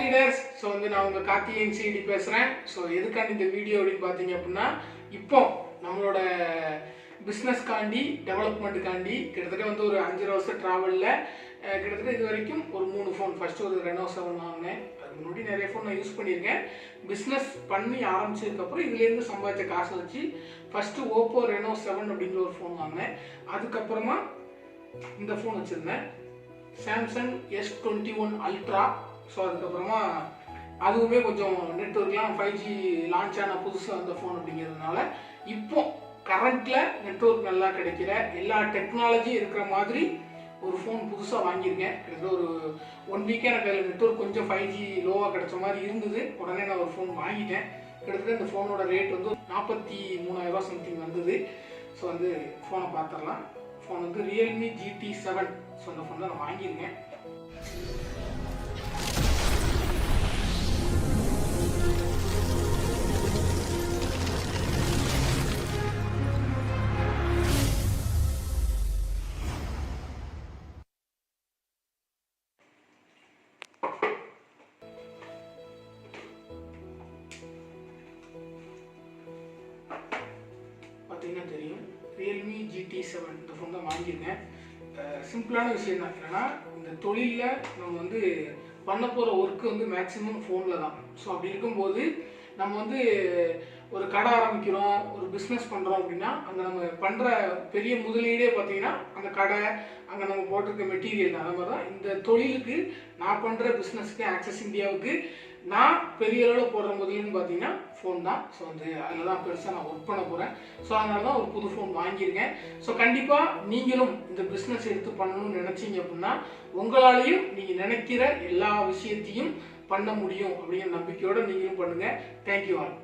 Leaders. So நான் உங்கள் Karthikeyan CD பேசுகிறேன். ஸோ எதுக்காண்டி இந்த வீடியோ அப்படின்னு பார்த்தீங்க அப்படின்னா, இப்போ நம்மளோட பிஸ்னஸ்காண்டி டெவலப்மெண்ட்டுக்காண்டி கிட்டத்தட்ட ஒரு 5 வருஷம் ட்ராவலில் கிட்டத்தட்ட இது வரைக்கும் ஒரு 3 ஃபோன். ஃபஸ்ட்டு ஒரு Reno 7 வாங்கினேன். அதுக்கு முன்னாடி நிறைய ஃபோன் நான் யூஸ் பண்ணியிருக்கேன். பிஸ்னஸ் பண்ணி ஆரம்பிச்சதுக்கப்புறம் இதுலேருந்து சம்பாதிச்ச காசை வச்சு ஃபஸ்ட்டு Oppo Reno 7 அப்படிங்கிற ஒரு ஃபோன் வாங்கினேன். அதுக்கப்புறமா இந்த ஃபோன் வச்சுருந்தேன், Samsung S21 Ultra. ஸோ அதுக்கப்புறமா அதுவுமே கொஞ்சம் நெட்ஒர்க்லாம் 5G லான்ச் ஆன புதுசாக வந்த ஃபோன் அப்படிங்கிறதுனால இப்போ கரண்ட்டில் நெட்ஒர்க் நல்லா கிடைக்கிற எல்லா டெக்னாலஜியும் இருக்கிற மாதிரி ஒரு ஃபோன் புதுசாக வாங்கியிருக்கேன். கிட்டத்தட்ட ஒரு 1 வீக்காக எனக்கு அதில் நெட்ஒர்க் கொஞ்சம் 5G லோவாக கிடைச்ச மாதிரி இருந்தது. உடனே நான் ஒரு ஃபோன் வாங்கிட்டேன். கிட்டத்தட்ட இந்த ஃபோனோட ரேட் 43,000 சம்திங் வந்தது. ஸோ ஃபோனை பார்த்துடலாம். Phone Realme GT7. ஸோ அந்த ஃபோன் தான் நான் வாங்கியிருக்கேன். பார்த்தீங்கன்னா தெரியும், Realme GT7 இந்த ஃபோன் தான் வாங்கியிருக்கேன். சிம்பிளான விஷயம் தான். என்னன்னா, இந்த தொழிலில் நம்ம பண்ண போகிற ஒர்க்கு மேக்ஸிமம் ஃபோனில் தான். ஸோ அப்படி இருக்கும்போது நம்ம ஒரு கடை ஆரம்பிக்கிறோம், ஒரு பிஸ்னஸ் பண்ணுறோம் அப்படின்னா அங்கே நம்ம பண்ணுற பெரிய முதலீடே பார்த்தீங்கன்னா அந்த கடை, அங்கே நம்ம போட்டிருக்க மெட்டீரியல். அந்த மாதிரி தான் இந்த தொழிலுக்கு, நான் பண்ணுற பிஸ்னஸ்க்கு, ஆக்சஸ் இந்தியாவுக்கு நான் பெரிய அளவில் போடுற முதலீடுன்னு பார்த்தீங்கன்னா ஃபோன் தான். ஸோ அதில் தான் பெருசாக நான் ஒர்க் பண்ண போகிறேன். ஸோ அதனால தான் ஒரு புது ஃபோன் வாங்கியிருக்கேன். ஸோ கண்டிப்பாக நீங்களும் இந்த பிஸ்னஸ் எடுத்து பண்ணணும்னு நினச்சிங்க அப்படின்னா உங்களாலேயும் நீங்கள் நினைக்கிற எல்லா விஷயத்தையும் பண்ண முடியும் அப்படிங்கிற நம்பிக்கையோடு நீங்களும் பண்ணுங்கள். Thank you all.